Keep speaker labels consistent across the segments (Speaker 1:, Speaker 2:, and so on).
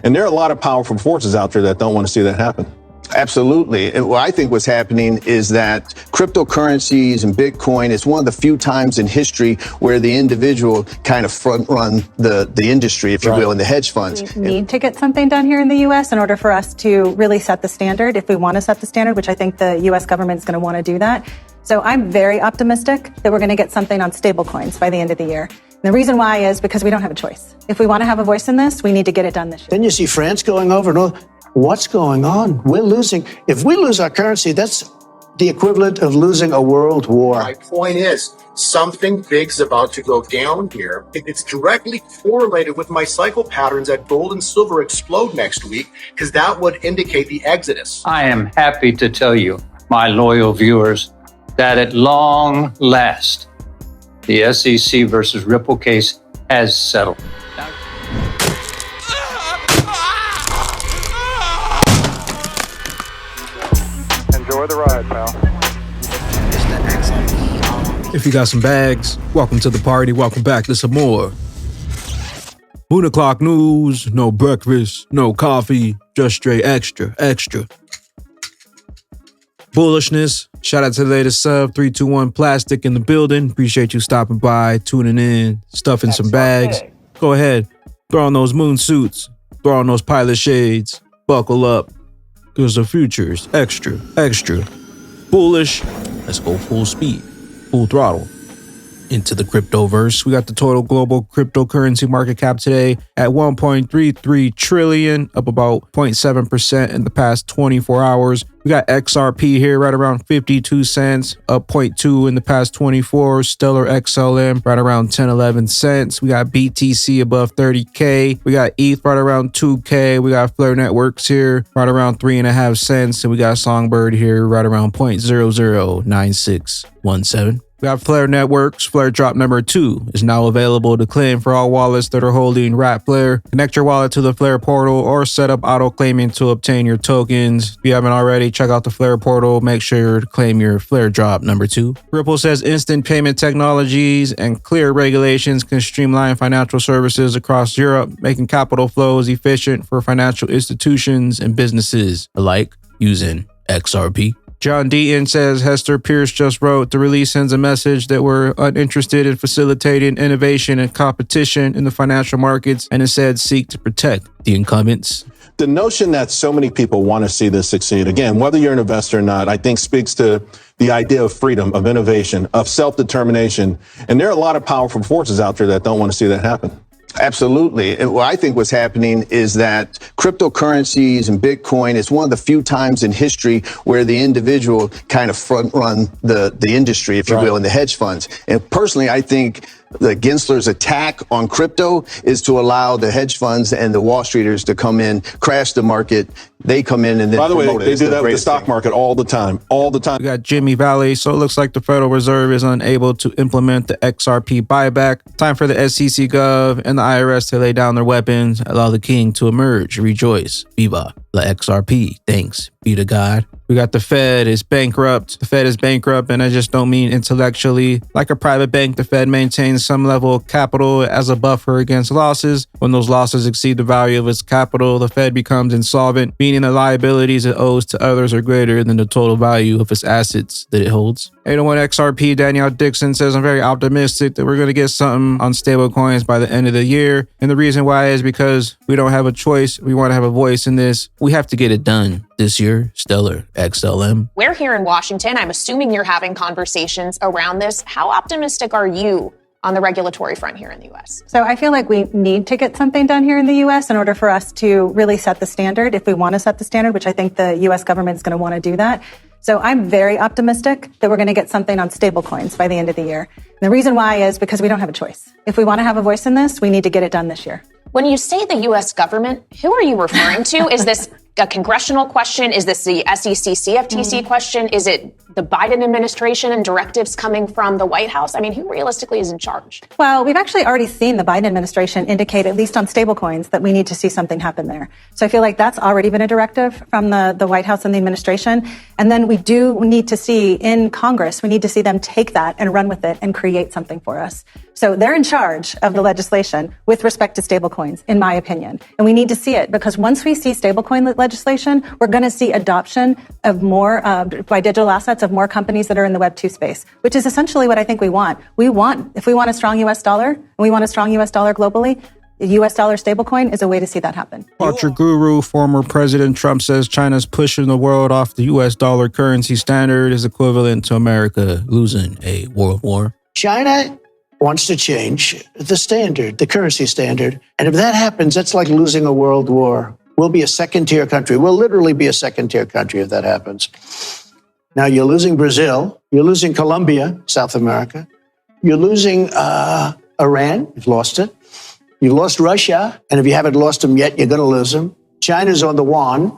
Speaker 1: And there are a lot of powerful forces out there that don't want to see that happen. Absolutely. And what I think what's happening is that cryptocurrencies and Bitcoin is one of the few times in history where the individual kind of front run the industry, if you will, in the hedge funds.
Speaker 2: We need to get something done here in the U.S. in order for us to really set the standard, if we want to set the standard, which I think the U.S. government is going to want to do that. So I'm very optimistic that we're going to get something on stablecoins by the end of the year. And the reason why is because we don't have a choice. If we want to have a voice in this, we need to get it done this year.
Speaker 3: Then you see France going over. No, what's going on? We're losing. If we lose our currency, that's the equivalent of losing a world war.
Speaker 4: My point is, something big's about to go down here. It's directly correlated with my cycle patterns that gold and silver explode next week, because that would indicate the exodus.
Speaker 5: I am happy to tell you, my loyal viewers, that at long last, the SEC versus Ripple case has settled.
Speaker 6: Enjoy the ride, pal.
Speaker 7: If you got some bags, welcome to the party. Welcome back to some more Moon o'clock news. No breakfast, no coffee, just straight extra. Bullishness. Shout out to the latest sub, 321 Plastic in the building. Appreciate you stopping by, tuning in, stuffing some bags. Go ahead, throw on those moon suits, throw on those pilot shades, buckle up, because the future is extra. Bullish. Let's go full speed, full throttle into the cryptoverse. We got the total global cryptocurrency market cap today at 1.33 trillion, up about 0.7% in the past 24 hours. We got XRP here right around 52 cents, up 0.2 in the past 24. Stellar XLM right around 10-11 cents. We got BTC above 30K. We got ETH right around 2K. We got Flare Networks here right around 3.5 cents. And we got Songbird here right around 0.009617. We got Flare Networks. Flare drop number 2 is now available to claim for all wallets that are holding Wrap Flare. Connect your wallet to the Flare portal or set up auto claiming to obtain your tokens. If you haven't already, check out the Flare portal. Make sure to claim your Flare drop number 2. Ripple says instant payment technologies and clear regulations can streamline financial services across Europe, making capital flows efficient for financial institutions and businesses alike using XRP. John Deaton says Hester Pierce just wrote, the release sends a message that we're uninterested in facilitating innovation and competition in the financial markets and instead seek to protect the incumbents.
Speaker 1: The notion that so many people want to see this succeed, again, whether you're an investor or not, I think speaks to the idea of freedom, of innovation, of self-determination. And there are a lot of powerful forces out there that don't want to see that happen. Absolutely. And what I think what's happening is that cryptocurrencies and Bitcoin is one of the few times in history where the individual kind of front run the industry, if you will, in the hedge funds. And personally, I think the Gensler's attack on crypto is to allow the hedge funds and the Wall Streeters to come in, crash the market. They come in and then by the way, promote it. They do that with the stock market all the time.
Speaker 7: We got Jimmy Valley. So it looks like the Federal Reserve is unable to implement the XRP buyback. Time for the SEC Gov and the IRS to lay down their weapons, allow the king to emerge. Rejoice. Viva la XRP. Thanks be to God. We got the Fed is bankrupt. The Fed is bankrupt, and I just don't mean intellectually. Like a private bank, the Fed maintains some level of capital as a buffer against losses. When those losses exceed the value of its capital, the Fed becomes insolvent, meaning the liabilities it owes to others are greater than the total value of its assets that it holds. 801 XRP Danielle Dixon says, I'm very optimistic that we're going to get something on stablecoins by the end of the year. And the reason why is because we don't have a choice. We want to have a voice in this. We have to get it done this year. Stellar XLM.
Speaker 8: We're here in Washington. I'm assuming you're having conversations around this. How optimistic are you on the regulatory front here in the U.S.?
Speaker 2: So I feel like we need to get something done here in the U.S. in order for us to really set the standard, if we want to set the standard, which I think the U.S. government is going to want to do that. So I'm very optimistic that we're going to get something on stablecoins by the end of the year. And the reason why is because we don't have a choice. If we want to have a voice in this, we need to get it done this year.
Speaker 8: When you say the U.S. government, who are you referring to? Is this a congressional question? Is this the SEC CFTC question? Is it the Biden administration and directives coming from the White House? I mean, who realistically is in charge?
Speaker 2: Well, we've actually already seen the Biden administration indicate, at least on stablecoins, that we need to see something happen there. So I feel like that's already been a directive from the White House and the administration. And then we do need to see in Congress, we need to see them take that and run with it and create something for us. So they're in charge of the legislation with respect to stablecoins, in my opinion. And we need to see it because once we see stablecoin legislation, we're going to see adoption of more, by digital assets of more companies that are in the Web 2 space, which is essentially what I think we want. If we want a strong US dollar and we want a strong US dollar globally, the US dollar stablecoin is a way to see that happen.
Speaker 7: Culture guru, former President Trump says China's pushing the world off the US dollar currency standard is equivalent to America losing a world war.
Speaker 3: China wants to change the standard, the currency standard. And if that happens, that's like losing a world war. We'll be a second-tier country. We'll literally be a second-tier country if that happens. Now, you're losing Brazil. You're losing Colombia, South America. You're losing Iran. You've lost it. You've lost Russia. And if you haven't lost them yet, you're going to lose them. China's on the yuan.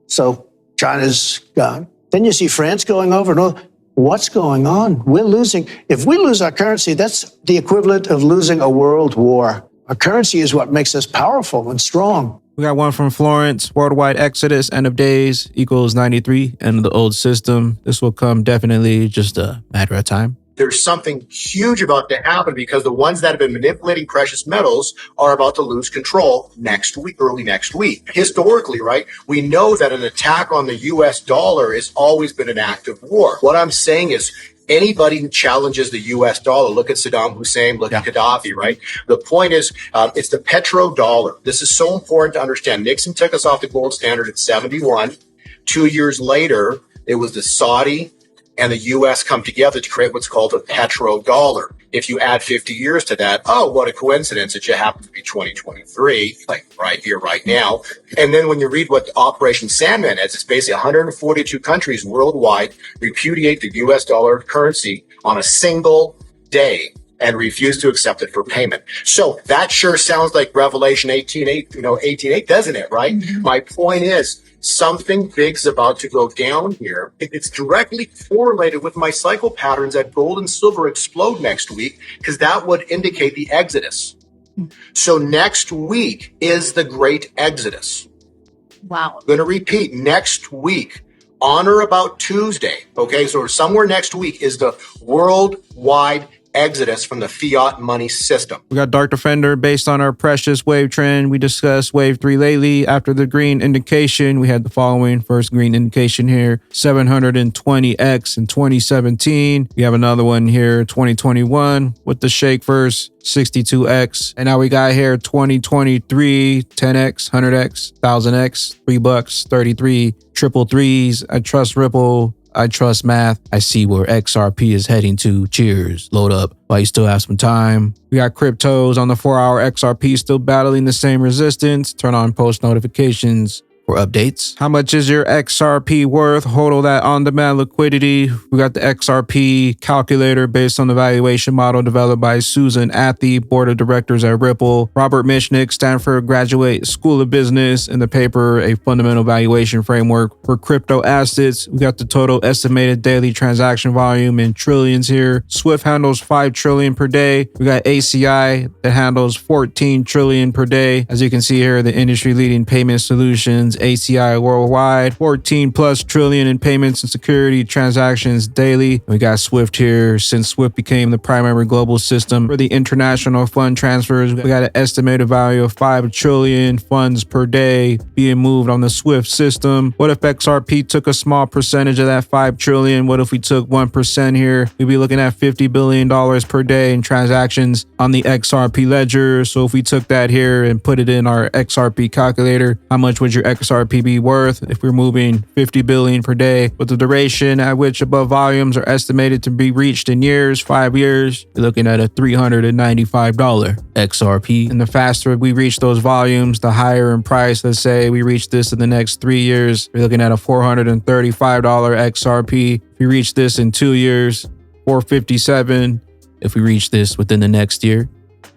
Speaker 3: So China's gone. Then you see France going over. No, what's going on? We're losing. If we lose our currency, that's the equivalent of losing a world war. Our currency is what makes us powerful and strong.
Speaker 7: We got one from Florence. Worldwide exodus, end of days equals 93, end of the old system. This will come definitely just a matter of time.
Speaker 4: There's something huge about to happen because the ones that have been manipulating precious metals are about to lose control next week, early next week. Historically, right, we know that an attack on the US dollar has always been an act of war. What I'm saying is anybody who challenges the US dollar, look at Saddam Hussein, look at Gaddafi, right? The point is, it's the petrodollar. This is so important to understand. Nixon took us off the gold standard at 71. 2 years later, it was the Saudi and the U.S. come together to create what's called a petrodollar. If you add 50 years to that, oh, what a coincidence it just happened to be 2023, like right here, right now. And then when you read what Operation Sandman is, it's basically 142 countries worldwide repudiate the U.S. dollar currency on a single day and refuse to accept it for payment. So that sure sounds like Revelation 18:8, doesn't it, right? Mm-hmm. My point is, something big's about to go down here. It's directly correlated with my cycle patterns that gold and silver explode next week, because that would indicate the exodus. So next week is the great exodus.
Speaker 8: Wow.
Speaker 4: I'm going to repeat, next week, on or about Tuesday, okay, so somewhere next week is the worldwide exodus from the fiat money system.
Speaker 7: We got Dark Defender based on our precious wave trend. We discussed wave 3 lately. After the green indication, we had the following. First green indication here, 720x in 2017. We have another one here, 2021 with the shake first, 62x. And now we got here 2023, 10x, 100x, 1000x, $3, 33, triple threes. I trust Ripple. I trust math. I see where XRP is heading to. Cheers. Load up while you still have some time. We got cryptos on the 4-hour XRP still battling the same resistance. Turn on post notifications for updates. How much is your XRP worth? HODL that on-demand liquidity. We got the XRP Calculator based on the valuation model developed by Susan Athey, board of directors at Ripple. Robert Michnick, Stanford graduate, School of Business, in the paper, A Fundamental Valuation Framework for Crypto Assets. We got the total estimated daily transaction volume in trillions here. Swift handles 5 trillion per day. We got ACI that handles 14 trillion per day. As you can see here, the industry leading payment solutions, ACI worldwide, 14 plus trillion in payments and security transactions daily. We got Swift here. Since Swift became the primary global system for the international fund transfers, we got an estimated value of 5 trillion funds per day being moved on the Swift system. What if XRP took a small percentage of that 5 trillion? What if we took 1% here? We'd be looking at $50 billion per day in transactions on the XRP ledger. So if we took that here and put it in our XRP calculator, how much would your XRP be worth if we're moving 50 billion per day? With the duration at which above volumes are estimated to be reached in years, 5 years, you're looking at a $395 XRP. And the faster we reach those volumes, the higher in price. Let's say we reach this in the next 3 years, you're looking at a $435 XRP. If we reach this in 2 years, $457. If we reach this within the next year,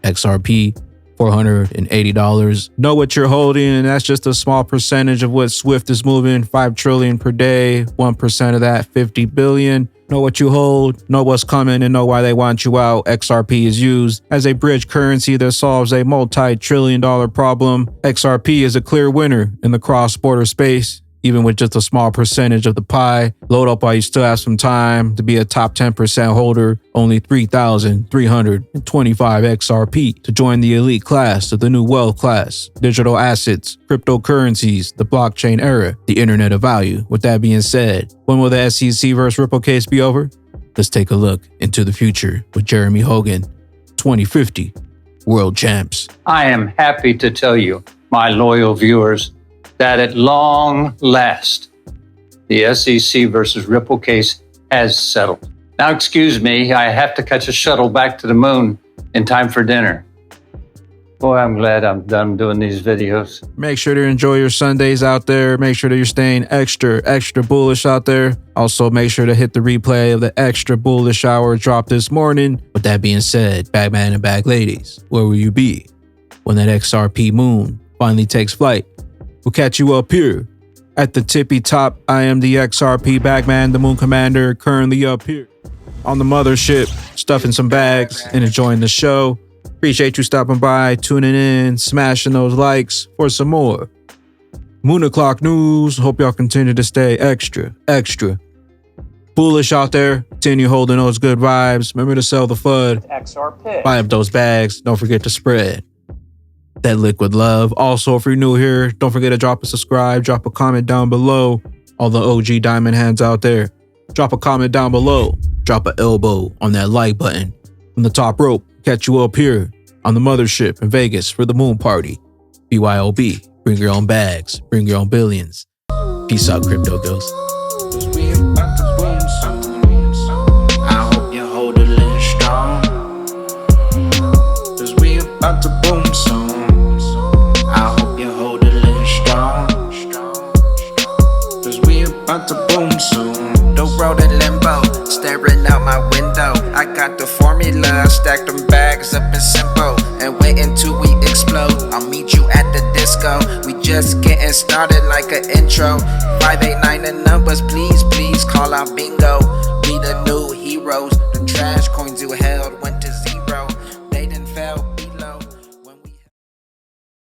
Speaker 7: XRP $480. Know what you're holding, and that's just a small percentage of what Swift is moving. 5 trillion per day, 1% of that, 50 billion. Know what you hold, know what's coming, and know why they want you out. XRP is used as a bridge currency that solves a multi-trillion-dollar problem. XRP is a clear winner in the cross-border space. even with just a small percentage of the pie. Load up while you still have some time to be a top 10% holder. Only 3,325 XRP to join the elite class of the new wealth class, digital assets, cryptocurrencies, the blockchain era, the internet of value. With that being said, when will the SEC versus Ripple case be over? Let's take a look into the future with Jeremy Hogan, 2050 World Champs.
Speaker 5: I am happy to tell you, my loyal viewers, that at long last, the SEC versus Ripple case has settled. Now, excuse me, I have to catch a shuttle back to the moon in time for dinner. Boy, I'm glad I'm done doing these videos.
Speaker 7: Make sure to enjoy your Sundays out there. Make sure that you're staying extra bullish out there. Also, make sure to hit the replay of the extra bullish hour drop this morning. With that being said, Bagman and Bag Ladies, where will you be when that XRP moon finally takes flight? We'll catch you up here at the tippy top. I am the XRP Bagman, the Moon Commander, currently up here on the mothership, stuffing some bags and enjoying the show. Appreciate you stopping by, tuning in, smashing those likes for some more Moon O'Clock news. Hope y'all continue to stay extra bullish out there. Continue holding those good vibes. Remember to sell the FUD.
Speaker 5: XRP.
Speaker 7: Buy up those bags. Don't forget to spread that liquid love. Also, if you're new here, don't forget to drop a subscribe, drop a comment down below. All the OG diamond hands out there, drop a comment down below. Drop an elbow on that like button from the top rope. Catch you up here on the mothership in Vegas for the moon party. BYOB, bring your own bags, bring your own billions. Peace out, crypto ghosts.
Speaker 9: I hope you hold it in strong, 'cause we about to boom soon. I hope you hold it in strong, 'cause we about to boom soon. The road in limbo, staring out my window. I got the formula, I stacked them bags up in simple, and wait until we explode. I'll meet you at the disco. We just getting started like an intro. 589 the numbers, please call out bingo. We the new heroes, the trash coins you hell.